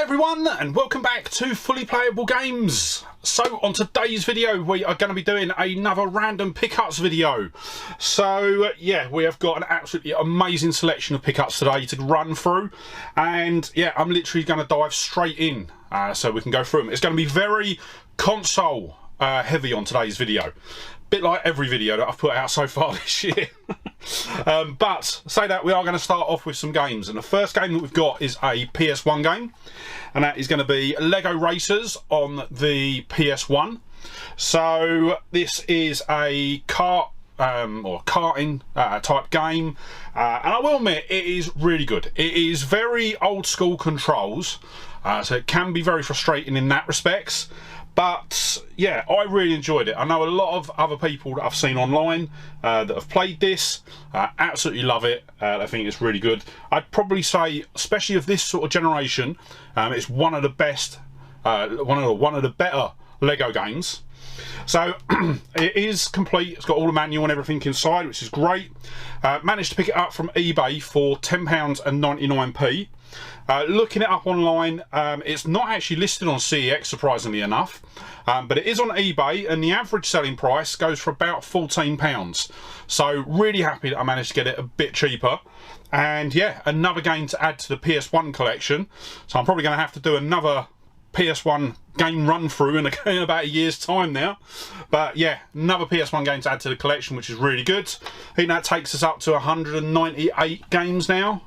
everyone, and welcome back to Fully Playable Games. So on today's video we are going to be doing another random pickups video. So yeah, we have got an absolutely amazing selection of pickups today to run through, and yeah, I'm literally going to dive straight in so we can go through them. It's going to be very console heavy on today's video, bit like every video that I've put out so far this year. But say that, we are going to start off with some games, and the first game that we've got is a PS1 game, and that is going to be Lego Racers on the PS1. So this is a kart or karting type game, and I will admit it is really good. It is very old school controls, so it can be very frustrating in that respects. But yeah, I really enjoyed it. I know a lot of other people that I've seen online that have played this absolutely love it. I think it's really good. I'd probably say, especially of this sort of generation, it's one of the best, one of the better Lego games. So it is complete. It's got all the manual and everything inside, which is great. Managed to pick it up from eBay for £10.99. Looking it up online, it's not actually listed on CEX, surprisingly enough, but it is on eBay, and the average selling price goes for about £14. So really happy that I managed to get it a bit cheaper. And yeah, another game to add to the PS1 collection. So I'm probably going to have to do another PS1 game run through in about a year's time now. But yeah, another PS1 game to add to the collection, which is really good. I think that takes us up to 198 games now.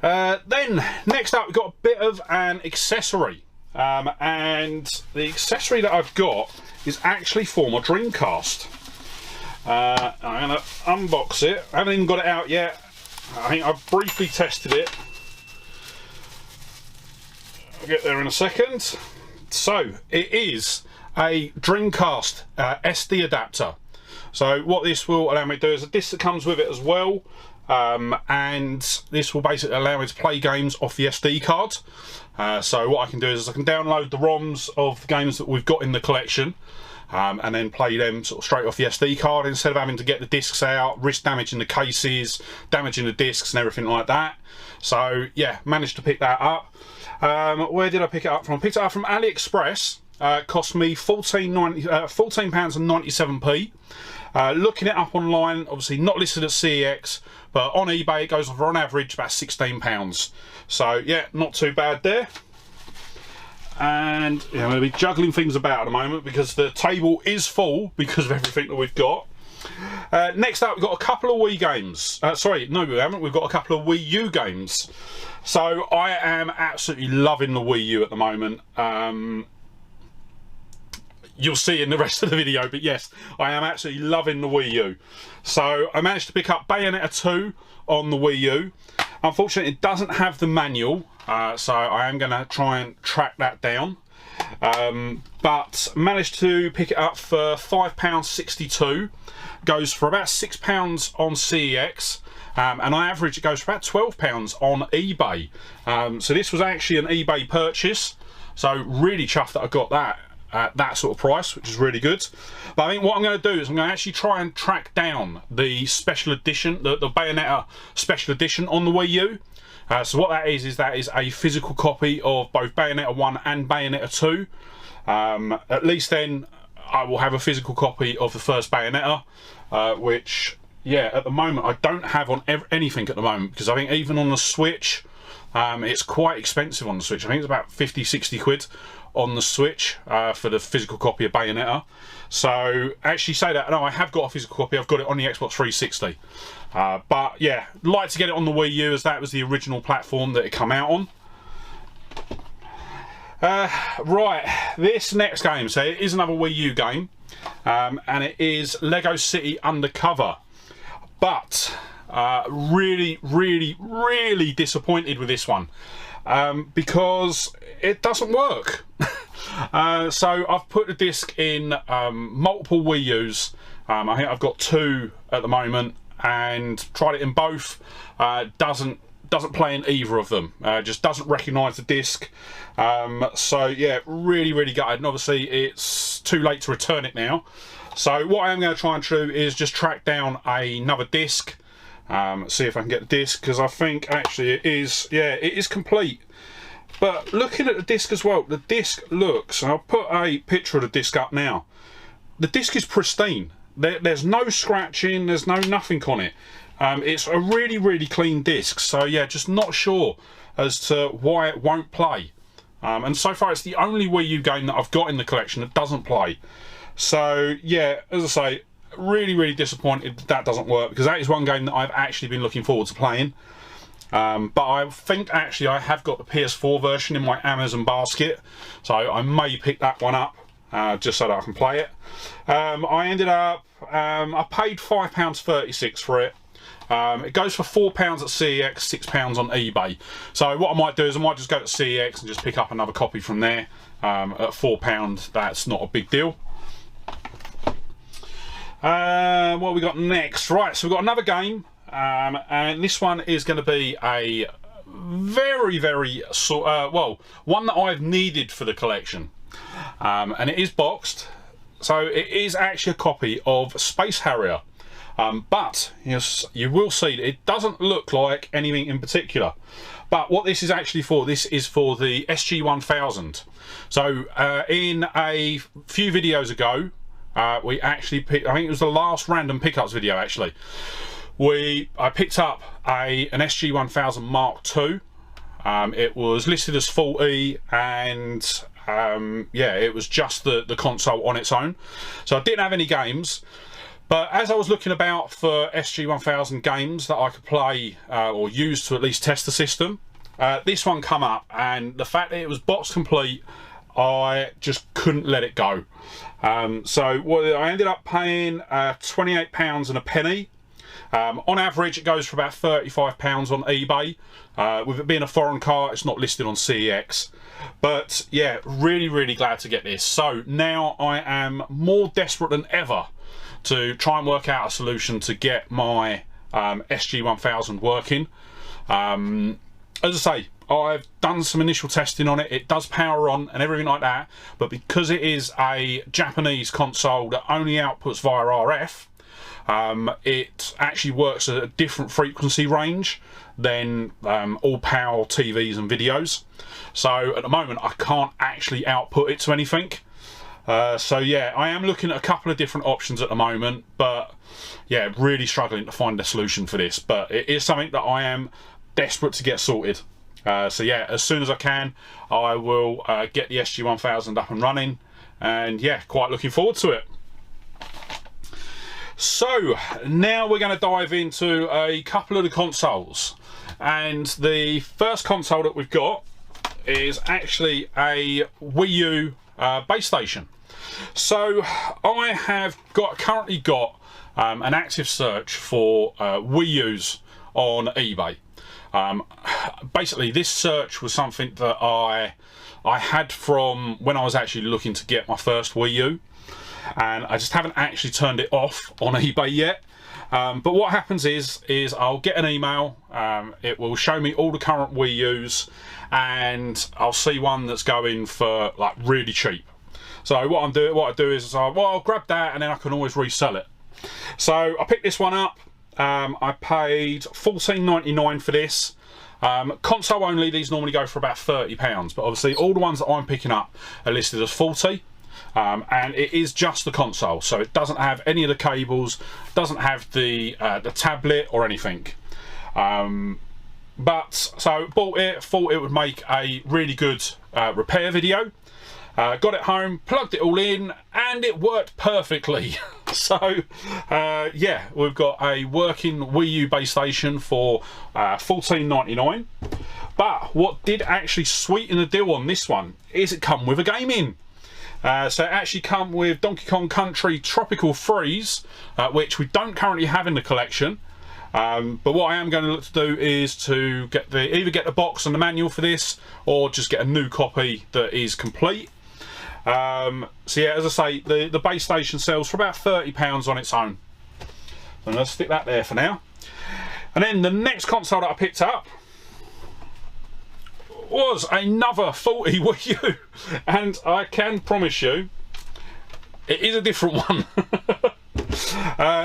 Then next up we've got a bit of an accessory, and the accessory that I've got is actually for my Dreamcast. I'm going to unbox it. I haven't even got it out yet. I think I've briefly tested it. I'll get there in a second. So it is a Dreamcast SD adapter. So what this will allow me to do is a disc that comes with it as well. And this will basically allow me to play games off the SD card. So what I can do is I can download the ROMs of the games that we've got in the collection, and then play them sort of straight off the SD card instead of having to get the discs out, risk damaging the cases, damaging the discs and everything like that. So yeah, managed to pick that up. Where did I pick it up from? I picked it up from AliExpress. Cost me £14.97. Looking it up online, obviously not listed at CEX, but on eBay it goes for on average about £16. So yeah, not too bad there. And yeah, I'm going to be juggling things about at the moment because the table is full because of everything that we've got. Next up, we've got a couple of Wii games. Sorry, no we haven't. We've got a couple of Wii U games. So I am absolutely loving the Wii U at the moment. You'll see in the rest of the video, but yes, I am absolutely loving the Wii U. So I managed to pick up Bayonetta 2 on the Wii U. Unfortunately, it doesn't have the manual, so I am going to try and track that down. But managed to pick it up for £5.62. Goes for about £6 on CEX. And on average it goes for about £12 on eBay. So this was actually an eBay purchase. So really chuffed that I got that at that sort of price, which is really good. But I think what I'm going to do is I'm going to actually try and track down the special edition, the Bayonetta special edition on the Wii U. So what that is a physical copy of both Bayonetta 1 and Bayonetta 2. At least then I will have a physical copy of the first Bayonetta, which yeah, at the moment I don't have on anything at the moment, because I think even on the Switch it's quite expensive on the Switch. I think it's about 50-60 quid on the Switch for the physical copy of Bayonetta. So actually say that, no, I have got a physical copy. I've got it on the Xbox 360. But yeah, like to get it on the Wii U, as that was the original platform that it come out on. Right, this next game, so it is another Wii U game, and it is Lego City Undercover. But really disappointed with this one, because it doesn't work. So I've put the disc in multiple Wii U's. I think I've got 2 at the moment, and tried it in both. Doesn't play in either of them. Just doesn't recognise the disc. So yeah, really gutted, and obviously it's too late to return it now. So what I am going to try and do is just track down another disc, See if I can get the disc, because I think actually it is, yeah, it is complete. But looking at the disc as well, the disc looks, and I'll put a picture of the disc up now. The disc is pristine. There's no scratching, there's no nothing on it. It's a really, really clean disc. So yeah, just not sure as to why it won't play. And so far it's the only Wii U game that I've got in the collection that doesn't play. So yeah, as I say, really, really disappointed that doesn't work, because that is one game that I've actually been looking forward to playing. But I think actually I have got the PS4 version in my Amazon basket, so I may pick that one up just so that I can play it. I ended up, I paid £5.36 for it. It goes for £4 at CEX, £6 on eBay. So what I might do is I might just go to CEX and just pick up another copy from there. At £4, that's not a big deal. What we got next? Right, so we've got another game, and this one is going to be a very, very well, one that I've needed for the collection, and it is boxed. So it is actually a copy of Space Harrier. But yes, you will see that it doesn't look like anything in particular. But what this is actually for, this is for the SG-1000. So in a few videos ago, we actually picked, I think it was the last random pickups video actually, I picked up an SG-1000 Mark II. It was listed as 40, and yeah, it was just the console on its own. So I didn't have any games. But as I was looking about for SG-1000 games that I could play or use to at least test the system, this one come up, and the fact that it was box complete, I just couldn't let it go. So I ended up paying £28 and a penny. On average, it goes for about £35 on eBay. With it being a foreign car, it's not listed on CEX. But yeah, really, really glad to get this. So now I am more desperate than ever to try and work out a solution to get my SG-1000 working. As I say, I've done some initial testing on it. It does power on and everything like that, but because it is a Japanese console that only outputs via RF, it actually works at a different frequency range than all PAL TVs and videos. So at the moment I can't actually output it to anything. So yeah, I am looking at a couple of different options at the moment, but yeah, really struggling to find a solution for this. But it is something that I am desperate to get sorted. So yeah, as soon as I can, I will get the SG-1000 up and running, and yeah, quite looking forward to it. So now we're going to dive into a couple of the consoles, and the first console that we've got is actually a Wii U base station. So I have currently got an active search for Wii U's on eBay. Basically this search was something that I had from when I was actually looking to get my first Wii U, and I just haven't actually turned it off on eBay yet. But what happens is I'll get an email, it will show me all the current Wii U's, and I'll see one that's going for like really cheap. So what I do is I'll grab that, and then I can always resell it. So I picked this one up. I paid $14.99 for this. Console only, these normally go for about £30, but obviously all the ones that I'm picking up are listed as 40. And it is just the console, so it doesn't have any of the cables, doesn't have the tablet or anything. But so bought it, thought it would make a really good repair video. Got it home, plugged it all in, and it worked perfectly. So yeah, we've got a working Wii U base station for $14.99. But what did actually sweeten the deal on this one is it come with a game in. So it actually come with Donkey Kong Country Tropical Freeze, which we don't currently have in the collection. But what I am going to look to do is to either get the box and the manual for this, or just get a new copy that is complete. So yeah, as I say, the base station sells for about £30 on its own. So let's stick that there for now. And then the next console that I picked up was another 40 Wii U, and I can promise you it is a different one.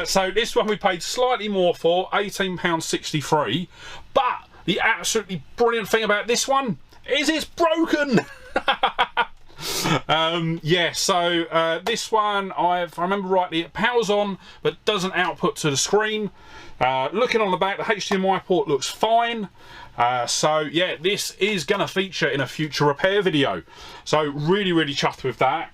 So this one we paid slightly more for, £18.63. But the absolutely brilliant thing about this one is it's broken. Yeah, so this one, if I remember rightly, it powers on but doesn't output to the screen. Looking on the back, the HDMI port looks fine. So yeah, this is going to feature in a future repair video. So really chuffed with that.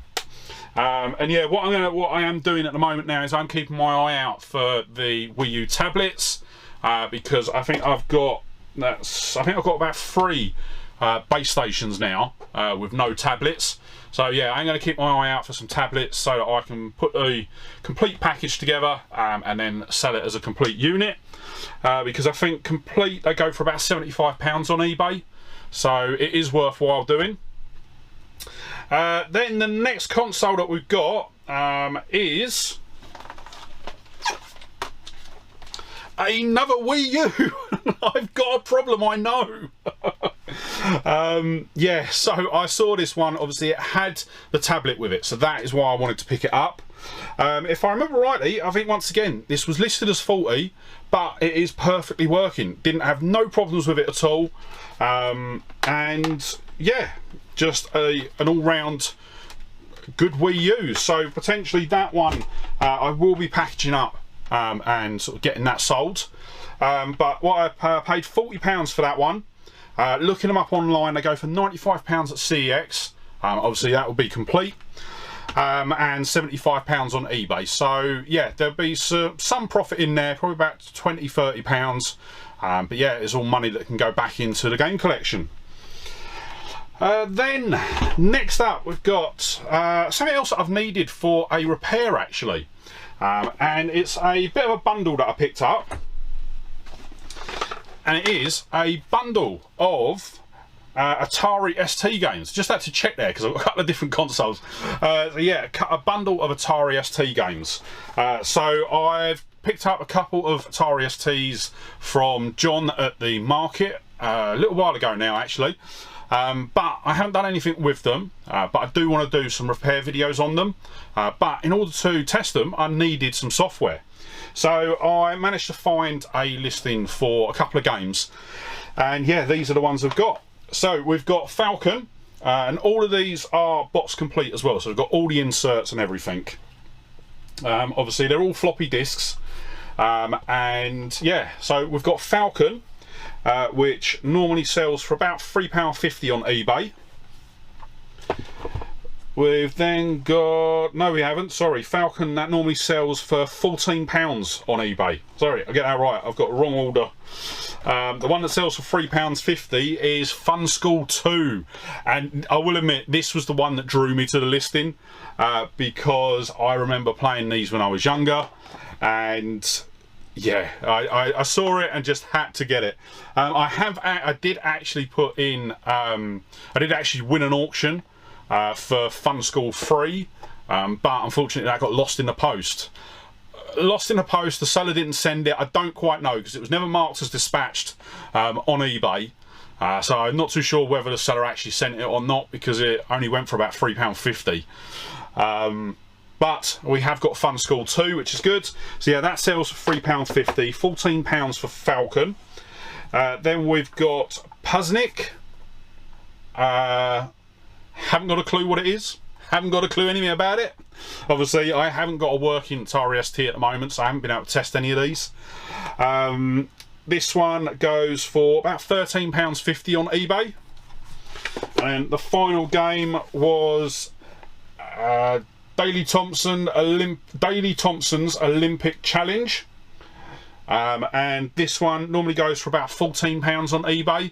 And yeah, what I am doing at the moment now is I'm keeping my eye out for the Wii U tablets, because I think I've got about 3 base stations now with no tablets. So yeah, I'm going to keep my eye out for some tablets so that I can put a complete package together and then sell it as a complete unit, because I think complete they go for about £75 on eBay, so it is worthwhile doing. Then the next console that we've got is another Wii U. I've got a problem, I know. Yeah, so I saw this one, obviously it had the tablet with it, so that is why I wanted to pick it up. If I remember rightly, I think once again this was listed as faulty, but it is perfectly working. Didn't have no problems with it at all. And yeah, just an all-round good Wii U. So potentially that one I will be packaging up and sort of getting that sold. But what I paid £40 for that one. Looking them up online, they go for £95 at CEX. Obviously that will be complete. And £75 on eBay. So yeah, there'll be some profit in there, probably about £20–30. But yeah, it's all money that can go back into the game collection. Then next up we've got something else that I've needed for a repair actually, and it's a bit of a bundle that I picked up, and it is a bundle of Atari ST games. Just had to check there because I've got a couple of different consoles. So yeah, a bundle of Atari ST games. So I've picked up a couple of Atari STs from John at the market a little while ago now actually. But I haven't done anything with them, but I do want to do some repair videos on them. But in order to test them, I needed some software. So I managed to find a listing for a couple of games. And yeah, these are the ones I've got. So we've got Falcon, and all of these are box complete as well. So we've got all the inserts and everything. Obviously, they're all floppy disks. And yeah, so we've got Falcon, which normally sells for about £3.50 on eBay. We've then got, no we haven't, sorry, Falcon that normally sells for £14 on eBay. Sorry, I get that right, I've got the wrong order. The one that sells for £3.50 is Fun School 2, and I will admit this was the one that drew me to the listing, because I remember playing these when I was younger, and yeah, I saw it and just had to get it. I did actually put in, I did actually win an auction for Fun School 3, but unfortunately that got lost in the post. The seller didn't send it. I don't quite know because it was never marked as dispatched on eBay. So I'm not too sure whether the seller actually sent it or not, because it only went for about £3.50. But we have got Fun School 2, which is good. So yeah, that sells for £3.50, £14 for Falcon. Then we've got Puzznic. Haven't got a clue what it is. Haven't got a clue anything about it. Obviously, I haven't got a working Atari ST at the moment, so I haven't been able to test any of these. This one goes for about £13.50 on eBay. And the final game was Daley Thompson's Olympic Challenge. And this one normally goes for about £14 on eBay.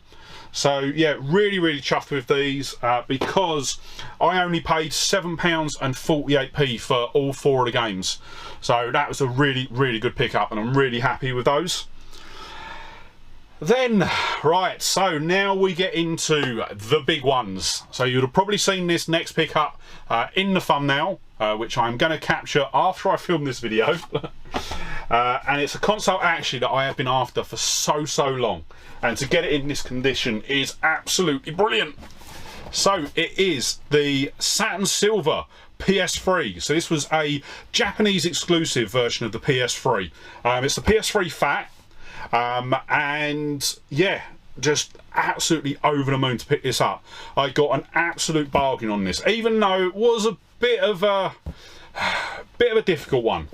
So yeah, really chuffed with these, because I only paid £7.48 for all 4 of the games. So that was a really good pickup, and I'm really happy with those. Then, right, so now we get into the big ones. So you'd have probably seen this next pickup in the thumbnail, which I'm going to capture after I film this video. And it's a console actually that I have been after for so long, and to get it in this condition is absolutely brilliant. So it is the Satin Silver PS3. So this was a Japanese exclusive version of the PS3. It's the PS3 Fat, and yeah, just absolutely over the moon to pick this up. I got an absolute bargain on this, even though it was a bit of a difficult one.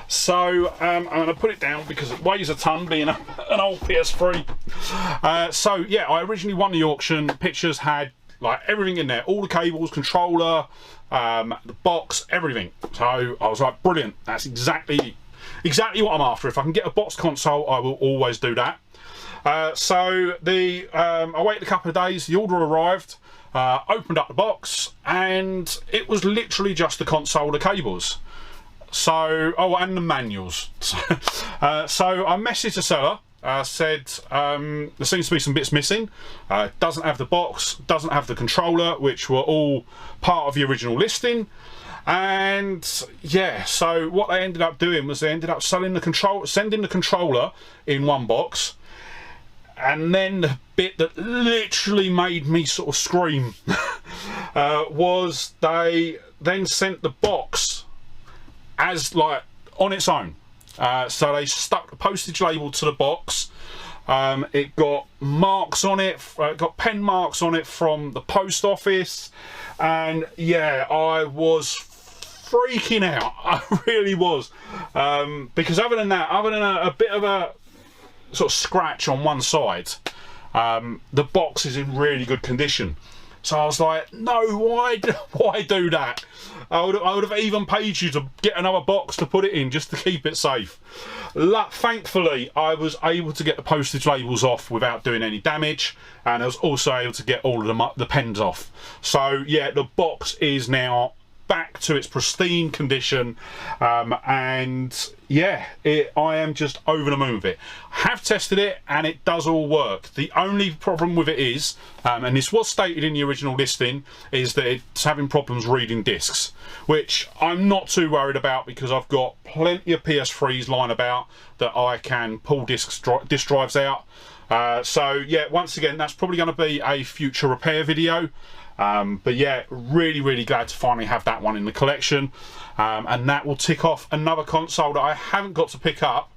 So I'm going to put it down because it weighs a ton, being an old PS3. So yeah, I originally won the auction. Pictures had like everything in there, all the cables, controller, the box, everything. So I was like, brilliant, that's exactly what I'm after. If I can get a box console, I will always do that. So I waited a couple of days, the order arrived, opened up the box, and it was literally just the console, the cables. So, oh, and the manuals. So I messaged the seller, said there seems to be some bits missing. Doesn't have the box, doesn't have the controller, which were all part of the original listing. And yeah, so what they ended up doing was they ended up sending the controller in one box. And then the bit that literally made me sort of scream was they then sent the box as like on its own. So they stuck the postage label to the box. It got marks on it, got pen marks on it from the post office, and yeah, I was freaking out. I really was, because other than that, other than a bit of a sort of scratch on one side, the box is in really good condition. So I was like, no, why do that? I would have even paid you to get another box to put it in just to keep it safe. Thankfully, I was able to get the postage labels off without doing any damage, and I was also able to get all of the pens off. So yeah, the box is now back to its pristine condition, and yeah, I am just over the moon with it. Have tested it and it does all work. The only problem with it is, and this was stated in the original listing, is that it's having problems reading discs, which I'm not too worried about because I've got plenty of PS3s lying about that I can pull disk drives out. So yeah, once again, that's probably going to be a future repair video. But yeah, really glad to finally have that one in the collection, and that will tick off another console that I haven't got to pick up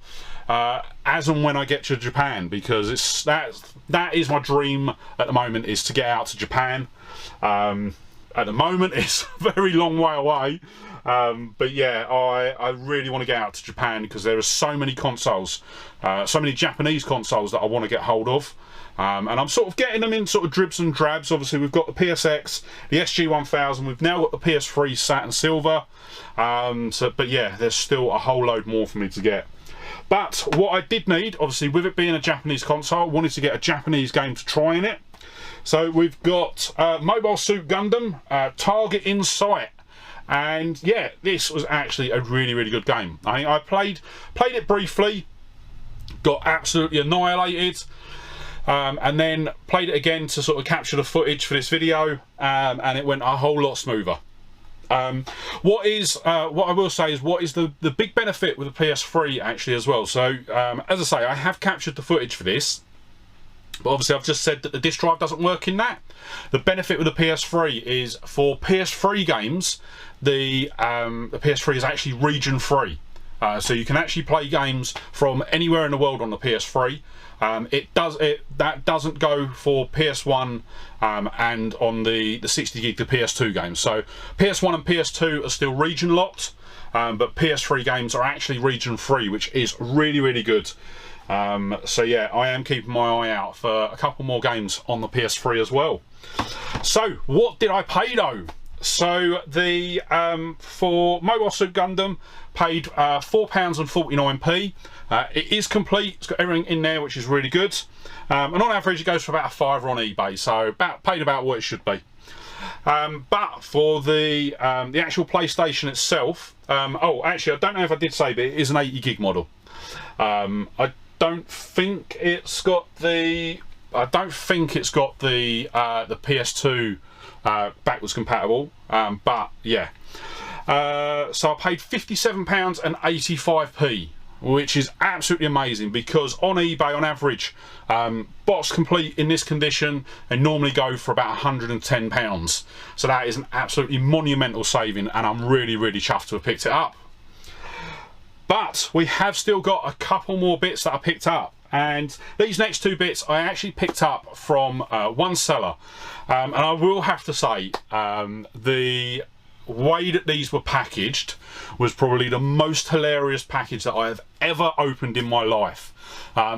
as and when I get to Japan, because that is my dream at the moment, is to get out to Japan. At the moment it's a very long way away, but yeah, I really want to get out to Japan because there are so many consoles, so many Japanese consoles that I want to get hold of. And I'm sort of getting them in sort of dribs and drabs. Obviously we've got the PSX, the SG-1000, we've now got the PS3 Satin Silver, but yeah, there's still a whole load more for me to get. But what I did need, obviously with it being a Japanese console, I wanted to get a Japanese game to try in it. So we've got Mobile Suit Gundam, Target in Sight. And yeah, this was actually a really good game. I played it briefly, got absolutely annihilated. And then played it again to sort of capture the footage for this video, and it went a whole lot smoother. What I will say is, what is the big benefit with the PS3 actually as well. So as I say, I have captured the footage for this, but obviously I've just said that the disk drive doesn't work in that. The benefit with the PS3 is, for PS3 games, the PS3 is actually region free. So you can actually play games from anywhere in the world on the PS3. That doesn't go for PS1 and on the 60 gig the PS2 games. So PS1 and PS2 are still region locked, but PS3 games are actually region free, which is really good. So yeah, I am keeping my eye out for a couple more games on the PS3 as well. So what did I pay though? So the for Mobile Suit Gundam, paid £4.49. It is complete, it's got everything in there, which is really good, and on average it goes for about a £5 on eBay, so paid about what it should be. But for the actual PlayStation itself, oh actually I don't know if I did say, but it is an 80 gig model. I don't think it's got the PS2 backwards compatible, but yeah. So I paid £57.85. which is absolutely amazing, because on eBay on average, box complete in this condition, they normally go for about £110. So that is an absolutely monumental saving, and I'm really chuffed to have picked it up. But we have still got a couple more bits that I picked up, and these next two bits I actually picked up from one seller, and I will have to say the way that these were packaged was probably the most hilarious package that I have ever opened in my life,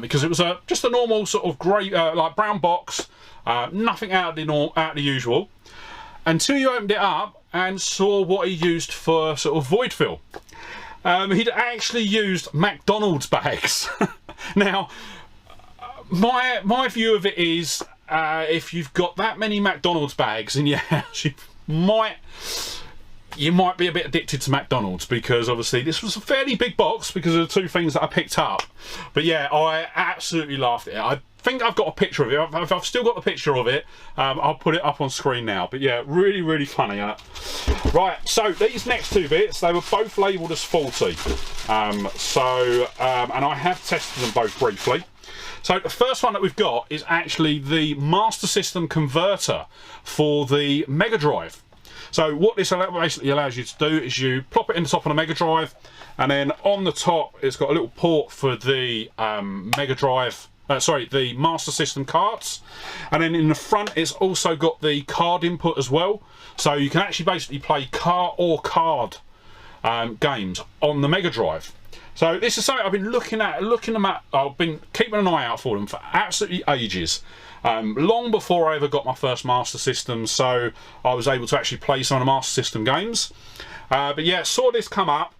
because it was just a normal sort of grey like brown box, nothing out of the usual, until you opened it up and saw what he used for sort of void fill. He'd actually used McDonald's bags. Now, my view of it is, if you've got that many McDonald's bags in your house, you might be a bit addicted to McDonald's, because obviously this was a fairly big box because of the two things that I picked up. But yeah, I absolutely laughed at it. I think I've got a picture of it. If I've still got the picture of it, I'll put it up on screen now. But yeah, really funny. Right, so these next two bits, they were both labelled as faulty. And I have tested them both briefly. So the first one that we've got is actually the Master System converter for the Mega Drive. So what this basically allows you to do is you plop it in the top of the Mega Drive, and then on the top it's got a little port for the the Master System carts, and then in the front it's also got the card input as well. So you can actually basically play card games on the Mega Drive. So this is something I've been looking them at. I've been keeping an eye out for them for absolutely ages. Long before I ever got my first Master System, so I was able to actually play some of the Master System games. But yeah, saw this come up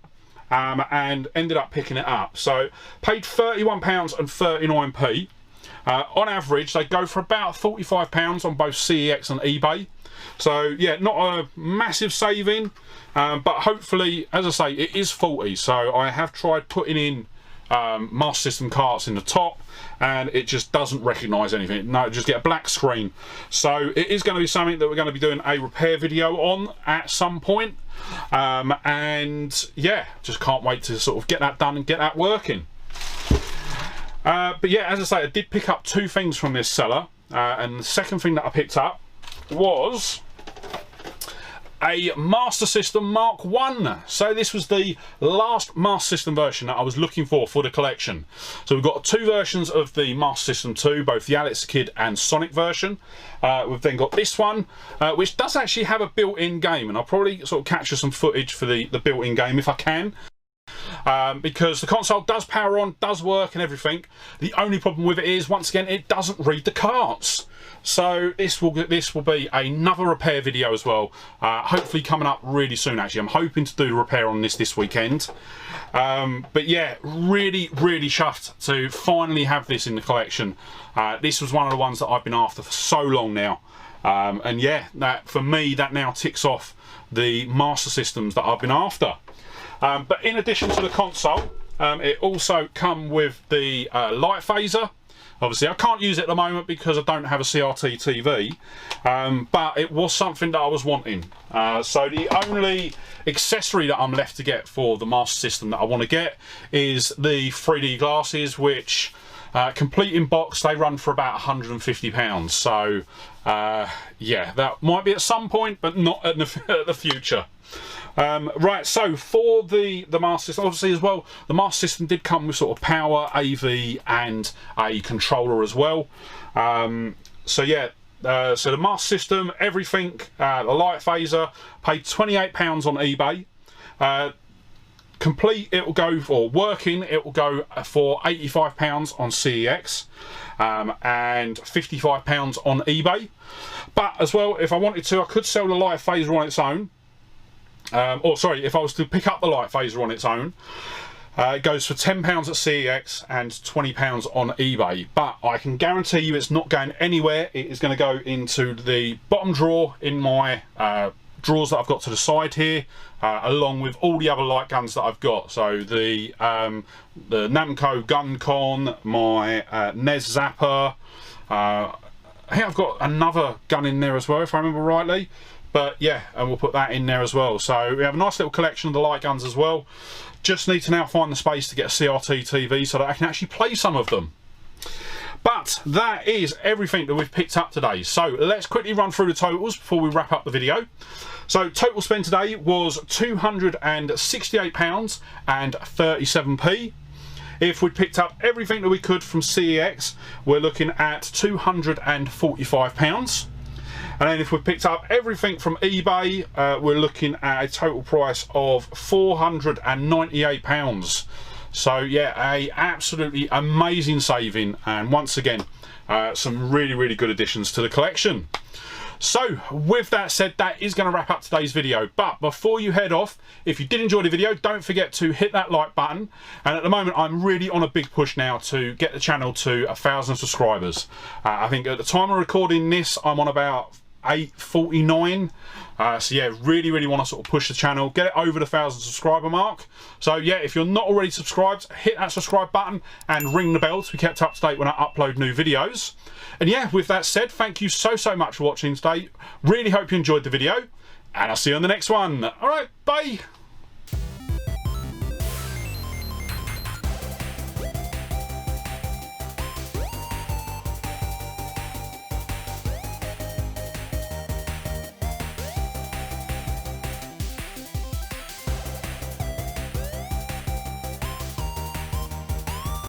and ended up picking it up. So paid £31.39. On average, they go for about £45 on both CEX and eBay. So yeah, not a massive saving, but hopefully, as I say, it is faulty. So I have tried putting in Master System carts in the top, and it just doesn't recognise anything. No, just get a black screen. So it is going to be something that we're going to be doing a repair video on at some point. And yeah, just can't wait to sort of get that done and get that working. But yeah, as I say, I did pick up two things from this seller, and the second thing that I picked up was a Master System Mark 1. So this was the last Master System version that I was looking for the collection. So we've got two versions of the Master System 2, both the Alex Kidd and Sonic version. We've then got this one, which does actually have a built-in game, and I'll probably sort of capture some footage for the built-in game if I can. Because the console does power on, does work and everything. The only problem with it is, once again, it doesn't read the carts. So this will be another repair video as well, hopefully coming up really soon. Actually, I'm hoping to do the repair on this weekend. But yeah, really chuffed to finally have this in the collection. This was one of the ones that I've been after for so long now, and yeah, that for me, that now ticks off the Master Systems that I've been after. But in addition to the console, it also come with the light phaser. Obviously I can't use it at the moment because I don't have a CRT TV, but it was something that I was wanting. So the only accessory that I'm left to get for the Master System that I want to get is the 3D glasses, which complete in box, they run for about £150. So yeah, that might be at some point, but not at the future. Right, so for the Master System, obviously as well, the Master System did come with sort of power, AV and a controller as well. So yeah, so the Master System, everything, the light phaser, paid £28 on eBay. Complete, it will go for working, it will go for £85 on CEX, and £55 on eBay. But as well, if I wanted to, I could sell the light phaser on its own. Or sorry, if I was to pick up the light phaser on its own, it goes for £10 at CEX and £20 on eBay. But I can guarantee you it's not going anywhere. It is going to go into the bottom drawer in my drawers that I've got to the side here, along with all the other light guns that I've got. So the Namco Gun Con, my NES Zapper, I think I've got another gun in there as well, if I remember rightly. But yeah, and we'll put that in there as well. So we have a nice little collection of the light guns as well. Just need to now find the space to get a CRT TV so that I can actually play some of them. But that is everything that we've picked up today. So let's quickly run through the totals before we wrap up the video. So total spend today was £268 and 37p. If we'd picked up everything that we could from CEX, we're looking at £245. And then if we picked up everything from eBay, we're looking at a total price of £498. So yeah, a absolutely amazing saving, and once again, some really good additions to the collection. So with that said, that is going to wrap up today's video. But before you head off, if you did enjoy the video, don't forget to hit that like button. And at the moment, I'm really on a big push now to get the channel to 1,000 subscribers. I think at the time of recording this, I'm on about 849. So yeah, really want to sort of push the channel, get it over the 1,000 subscriber mark. So yeah, if you're not already subscribed, hit that subscribe button and ring the bell to be kept up to date when I upload new videos. And yeah, with that said, thank you so much for watching today. Really hope you enjoyed the video, and I'll see you on the next one. All right, bye.